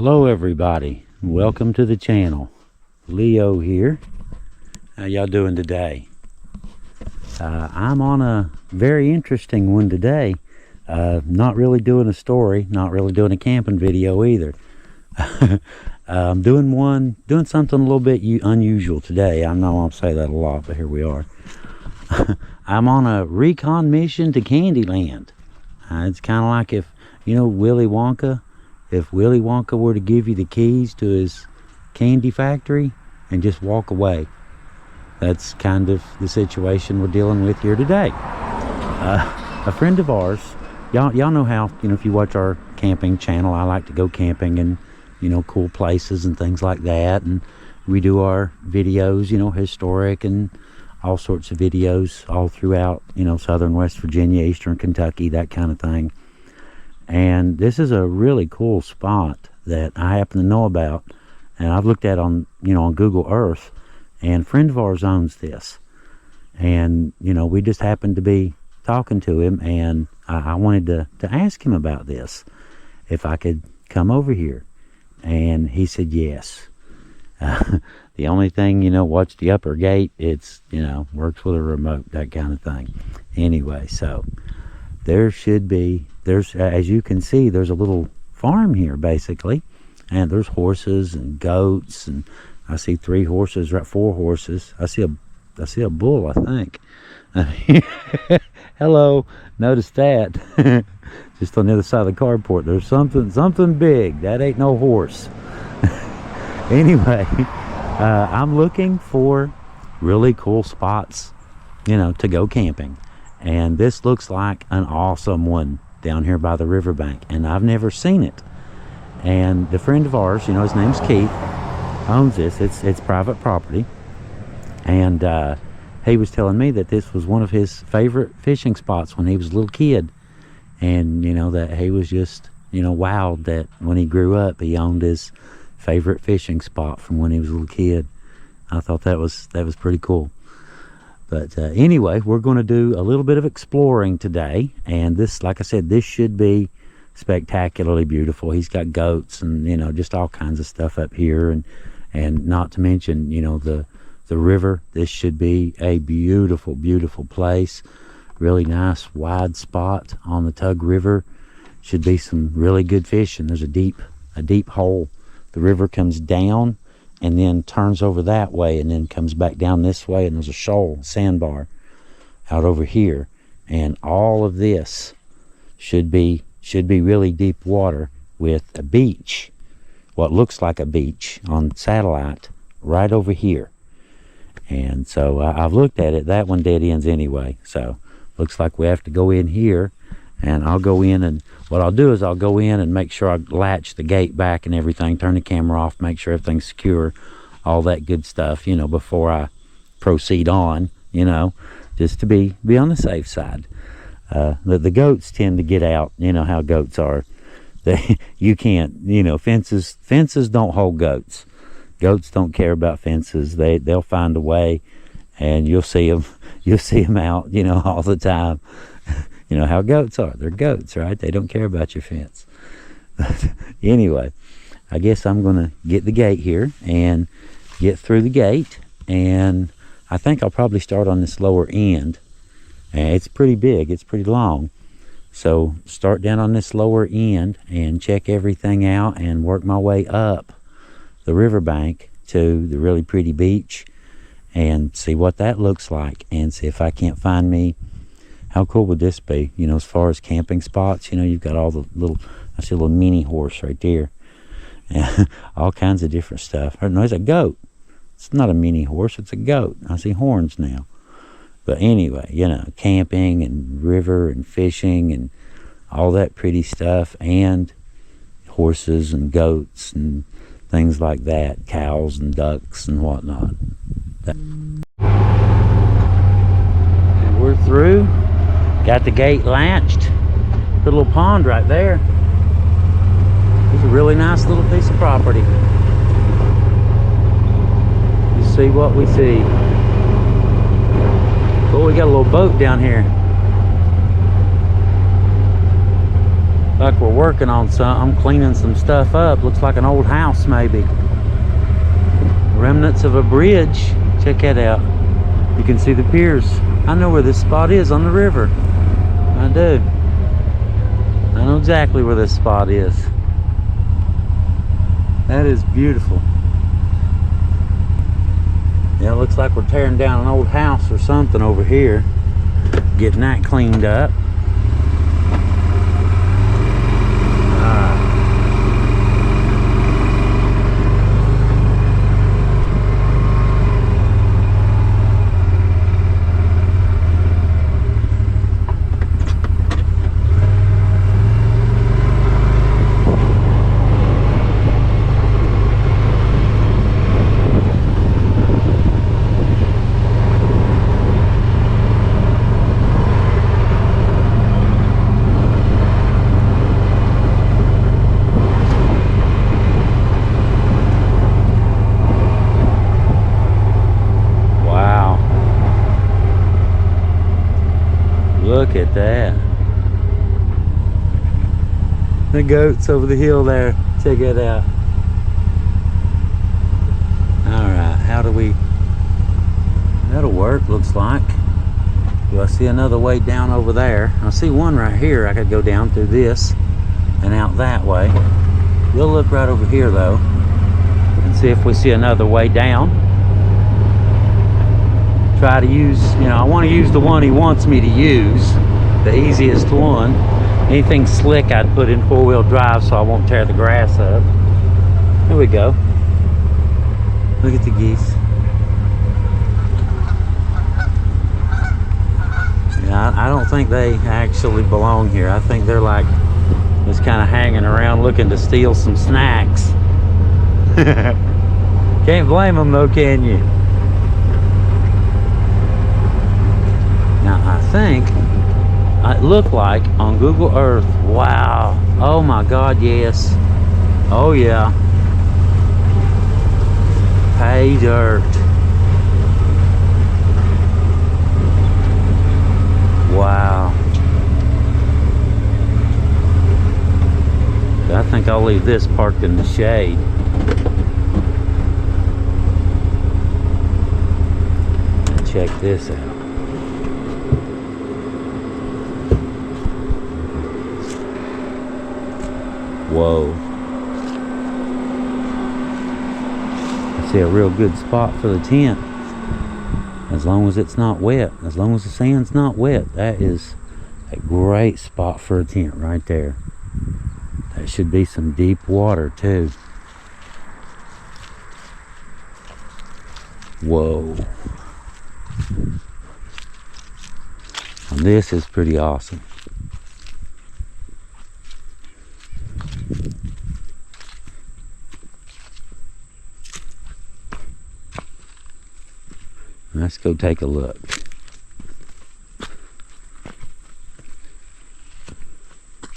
Hello everybody, welcome to the channel. Leo here. How y'all doing today? I'm on a very interesting one today. Not really doing a story, not really doing a camping video either. I'm doing something a little bit unusual today. I know I'll say that a lot, but here we are. I'm on a recon mission to Candyland. It's kind of like if, you know, Willy Wonka. If Willy Wonka were to give you the keys to his candy factory and just walk away. That's kind of the situation we're dealing with here today. A friend of ours, y'all know how, you know, if you watch our camping channel, I like to go camping and, you know, cool places and things like that. And we do our videos, you know, historic and all sorts of videos all throughout, you know, southern West Virginia, eastern Kentucky, that kind of thing. And this is a really cool spot that I happen to know about, and I've looked at on, you know, on Google Earth, and a friend of ours owns this. And, you know, we just happened to be talking to him, and I wanted to ask him about this, if I could come over here. And he said yes. The only thing, you know, watch the upper gate. It's, you know, works with a remote, that kind of thing. Anyway, so there should be, as you can see, there's a little farm here basically, and there's horses and goats, and I see 4 horses. I see a bull, I think. Hello, notice that. Just on the other side of the carport, there's something big. That ain't no horse. Anyway, I'm looking for really cool spots, you know, to go camping. And this looks like an awesome one down here by the riverbank, and I've never seen it. And the friend of ours, you know, his name's Keith, owns this. It's private property, and he was telling me that this was one of his favorite fishing spots when he was a little kid. And, you know, that he was just, you know, wowed that when he grew up he owned his favorite fishing spot from when he was a little kid. I thought that was pretty cool. But anyway, we're going to do a little bit of exploring today, and this, like I said, this should be spectacularly beautiful. He's got goats and, you know, just all kinds of stuff up here, and not to mention, you know, the river. This should be a beautiful, beautiful place. Really nice wide spot on the Tug River. Should be some really good fishing. There's a deep hole. The river comes down and then turns over that way and then comes back down this way, and there's a shoal, sandbar out over here. And all of this should be really deep water with a beach, what looks like a beach on satellite right over here. And so I've looked at it. That one dead ends anyway, so looks like we have to go in here. And I'll go in, and what I'll do is I'll go in and make sure I latch the gate back and everything, turn the camera off, make sure everything's secure, all that good stuff, you know, before I proceed on, you know, just to be on the safe side. The goats tend to get out, you know how goats are. You can't, you know, fences don't hold goats. Goats don't care about fences. They'll find a way, and you'll see them out, you know, all the time. You know how goats are. They're goats, right? They don't care about your fence. Anyway, I guess I'm going to get the gate here and get through the gate. And I think I'll probably start on this lower end. And it's pretty big. It's pretty long. So start down on this lower end and check everything out and work my way up the riverbank to the really pretty beach and see what that looks like, and see if I can't find me. How cool would this be? You know, as far as camping spots, you know, you've got all the little, I see a little mini horse right there. And all kinds of different stuff. No, it's a goat. It's not a mini horse, it's a goat. I see horns now. But anyway, you know, camping and river and fishing and all that pretty stuff, and horses and goats and things like that, cows and ducks and whatnot. And we're through. Got the gate latched. Put a little pond right there. It's a really nice little piece of property. You see what we see. Oh, we got a little boat down here. Like we're working on something, cleaning some stuff up. Looks like an old house maybe. Remnants of a bridge. Check that out. You can see the piers. I know where this spot is on the river. I do. I know exactly where this spot is. That is beautiful. Yeah, it looks like we're tearing down an old house or something over here. Getting that cleaned up. Look at that. The goats over the hill there. Check it out. Alright, how do we... That'll work, looks like. Do I see another way down over there? I see one right here. I could go down through this and out that way. We'll look right over here though and see if we see another way down. Try to use, you know, I want to use the one he wants me to use, the easiest one. Anything slick I'd put in four-wheel drive so I won't tear the grass up. There we go. Look at the geese. Yeah, I don't think they actually belong here. I think they're like just kind of hanging around looking to steal some snacks. Can't blame them though, can you? Now I think it looked like on Google Earth, wow, oh my God, yes, oh yeah, pay dirt, wow. I think I'll leave this parked in the shade. Check this out. Whoa. I see a real good spot for the tent. As long as it's not wet. As long as the sand's not wet. That is a great spot for a tent right there. That should be some deep water too. Whoa. And this is pretty awesome. Let's go take a look.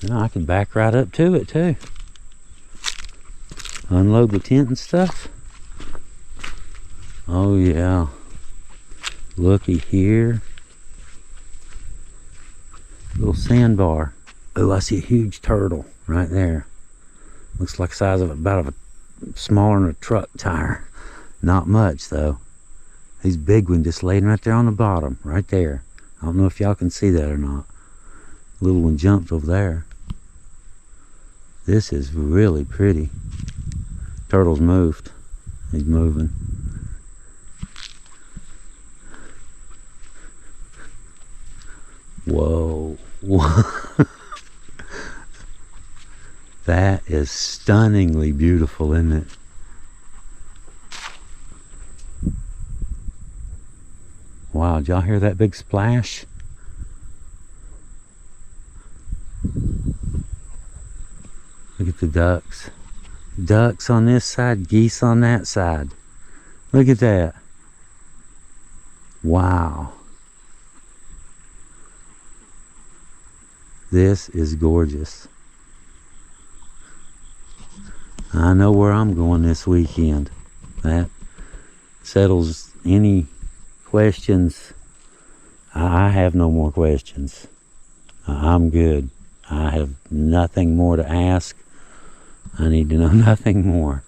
You know, I can back right up to it too. Unload the tent and stuff. Oh yeah. Looky here. Little sandbar. Oh, I see a huge turtle right there. Looks like the size of about smaller than a truck tire. Not much though. These big one just laying right there on the bottom, right there. I don't know if y'all can see that or not. Little one jumped over there. This is really pretty. Turtle's moved. He's moving. Whoa. That is stunningly beautiful, isn't it? Wow, did y'all hear that big splash? Look at the ducks. Ducks on this side, geese on that side. Look at that. Wow. This is gorgeous. I know where I'm going this weekend. That settles any questions. I have no more questions. I'm good. I have nothing more to ask. I need to know nothing more.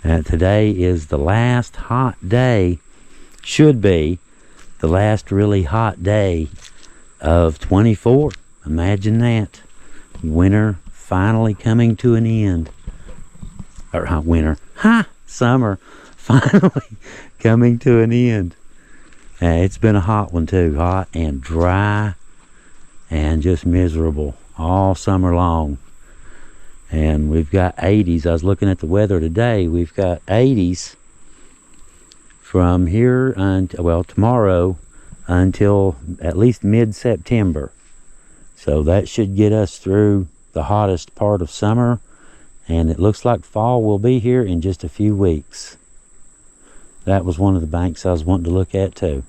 And today is the last hot day, should be the last really hot day of 24. Imagine that. Winter finally coming to an end. Or winter. Summer finally coming to an end. It's been a hot one too. Hot and dry and just miserable all summer long. And we've got 80s. I was looking at the weather today. We've got 80s from here until, tomorrow until at least mid-September. So that should get us through the hottest part of summer. And it looks like fall will be here in just a few weeks. That was one of the banks I was wanting to look at too.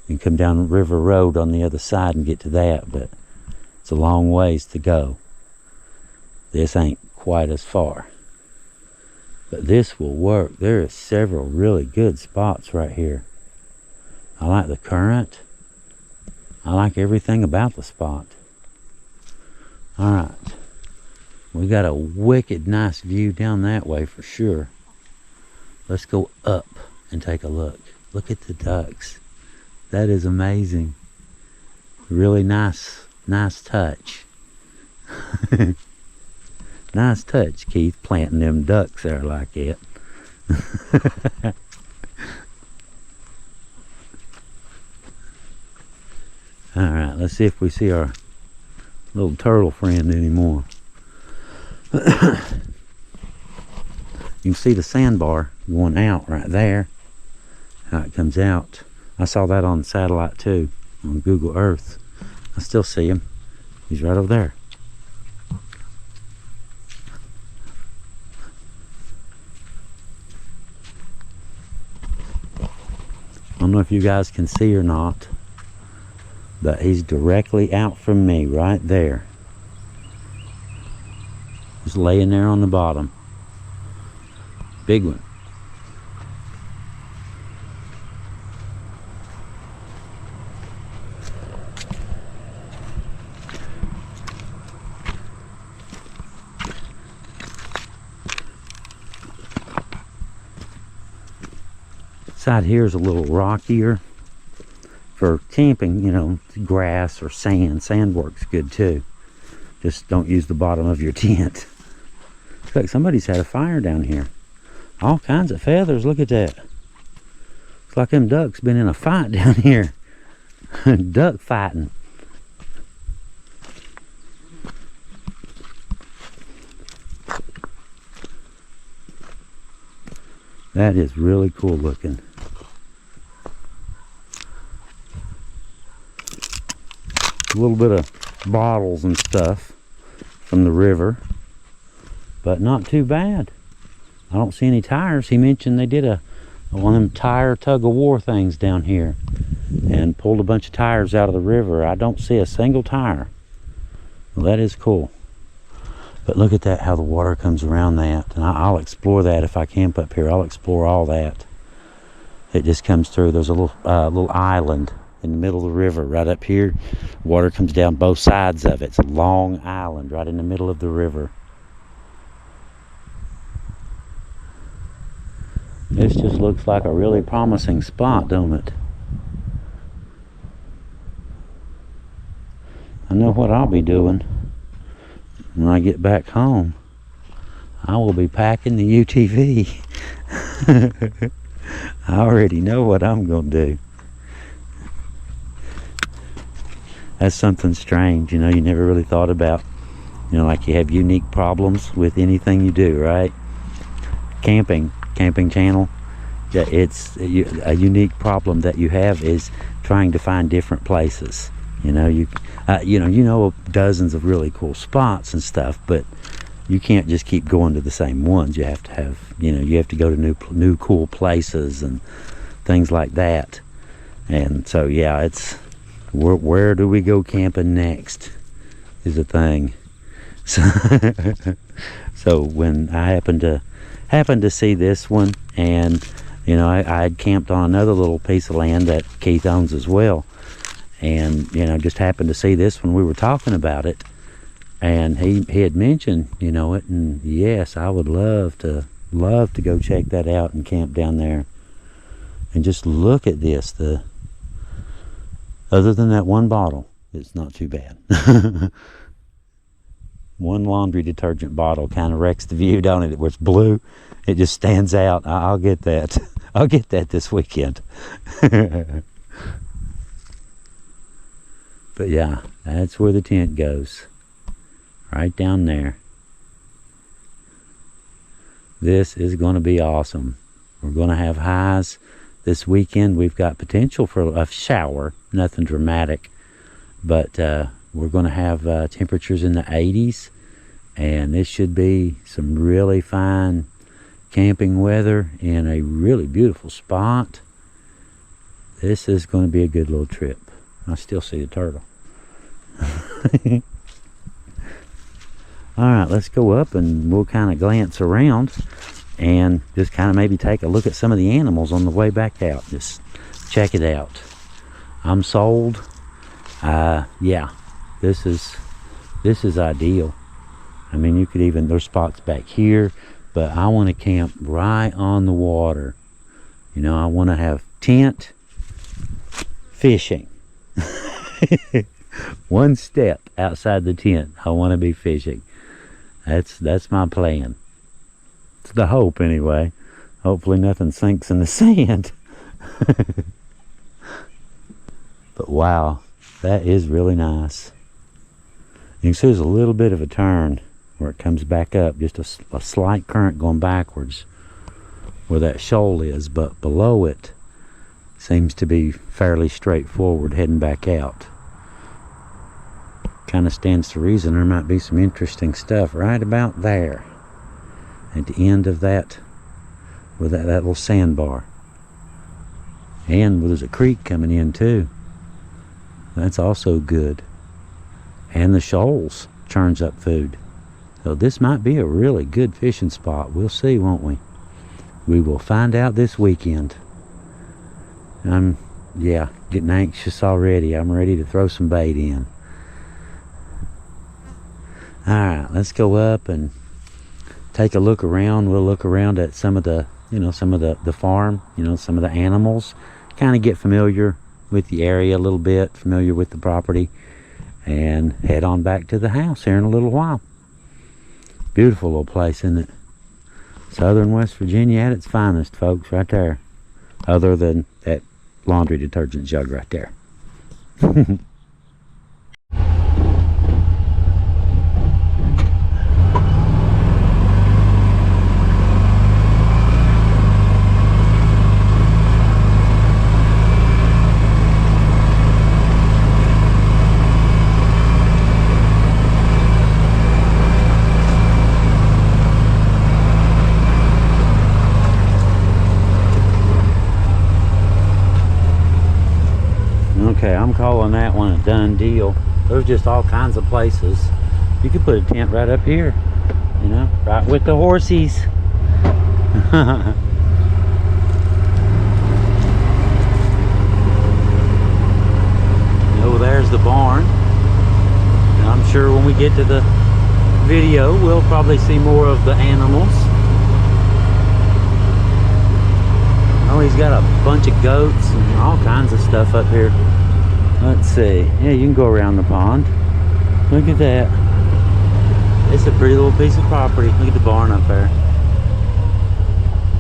You can come down River Road on the other side and get to that, but it's a long ways to go. This ain't quite as far. But this will work. There are several really good spots right here. I like the current. I like everything about the spot. Alright. We got a wicked nice view down that way for sure. Let's go up and take a look. Look at the ducks. That is amazing. Really nice touch. Nice touch, Keith, planting them ducks there like that. Alright, let's see if we see our little turtle friend anymore. You can see the sandbar going out right there. How it comes out. I saw that on satellite too, on Google Earth. I still see him. He's right over there. I don't know if you guys can see or not, but he's directly out from me right there. Just laying there on the bottom. Big one. Side here is a little rockier for camping, you know, grass or sand. Sand works good too. Just don't use the bottom of your tent. Looks like somebody's had a fire down here. All kinds of feathers, look at that. Looks like them ducks been in a fight down here. Duck fighting. That is really cool looking. A little bit of bottles and stuff from the river, but not too bad. I don't see any tires. He mentioned they did one of them tire tug-of-war things down here and pulled a bunch of tires out of the river. I don't see a single tire. Well, that is cool. But look at that, how the water comes around that. And I'll explore that if I camp up here. I'll explore all that. It just comes through. There's a little island in the middle of the river right up here. Water comes down both sides of it. It's a long island right in the middle of the river. This just looks like a really promising spot, don't it? I know what I'll be doing when I get back home. I will be packing the UTV. I already know what I'm going to do. That's something strange, you know, you never really thought about. You know, like you have unique problems with anything you do, right? Camping channel. It's a unique problem that you have is trying to find different places. You know, you know dozens of really cool spots and stuff, but you can't just keep going to the same ones. You have to have, you have to go to new cool places and things like that. And so, yeah, it's where do we go camping next is the thing. So when I happened to see this one, and I had camped on another little piece of land that Keith owns as well, and you know, just happened to see this when we were talking about it, and he had mentioned, you know, it, and yes, I would love to go check that out and camp down there and just look at this. Other than that one bottle, it's not too bad. One laundry detergent bottle kind of wrecks the view, don't it? Where it's blue, it just stands out. I'll get that. I'll get that this weekend. But yeah, that's where the tent goes. Right down there. This is going to be awesome. We're going to have highs this weekend. We've got potential for a shower, nothing dramatic, but we're going to have temperatures in the 80s, and this should be some really fine camping weather in a really beautiful spot. This is going to be a good little trip. I still see the turtle. All right, let's go up and we'll kind of glance around and just kind of maybe take a look at some of the animals on the way back out. Just check it out. I'm sold. Yeah, this is ideal. I mean, you could even, there's spots back here, but I want to camp right on the water. You know, I want to have tent, fishing. One step outside the tent, I want to be fishing. That's my plan. It's the hope anyway. Hopefully nothing sinks in the sand. But wow, that is really nice. You can see there's a little bit of a turn where it comes back up, just a slight current going backwards where that shoal is, but below it seems to be fairly straightforward heading back out. Kind of stands to reason there might be some interesting stuff right about there at the end of that, with that little sandbar. And there's a creek coming in too. That's also good. And the shoals churns up food. So this might be a really good fishing spot. We'll see, won't we? We will find out this weekend. I'm, yeah, getting anxious already. I'm ready to throw some bait in. Alright, let's go up and take a look around. We'll look around at some of the, you know, some of the farm, you know, some of the animals. Kind of get familiar with the area a little bit, familiar with the property, and head on back to the house here in a little while. Beautiful little place, isn't it? Southern West Virginia at its finest, folks, right there. Other than that laundry detergent jug right there. Okay, I'm calling that one a done deal. There's just all kinds of places. You could put a tent right up here, you know, right with the horsies. Oh, there's the barn. And I'm sure when we get to the video, we'll probably see more of the animals. Oh, he's got a bunch of goats and all kinds of stuff up here. Let's see. Yeah, you can go around the pond. Look at that. It's a pretty little piece of property. Look at the barn up there.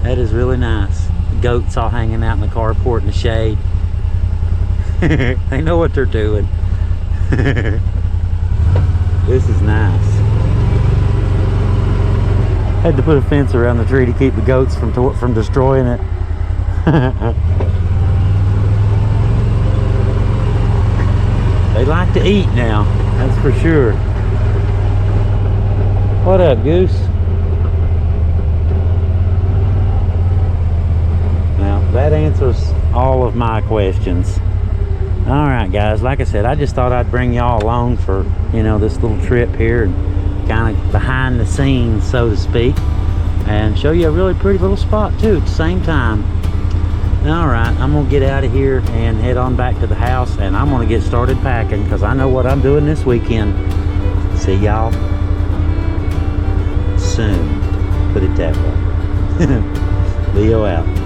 That is really nice. The goats all hanging out in the carport in the shade. They know what they're doing. This is nice. Had to put a fence around the tree to keep the goats from destroying it. They like to eat now, that's for sure. What up, Goose? Now, that answers all of my questions. Alright guys, like I said, I just thought I'd bring y'all along for, you know, this little trip here, and kind of behind the scenes, so to speak, and show you a really pretty little spot too at the same time. All right, I'm gonna get out of here and head on back to the house, and I'm gonna get started packing because I know what I'm doing this weekend. See y'all soon. Put it that way. Leo out.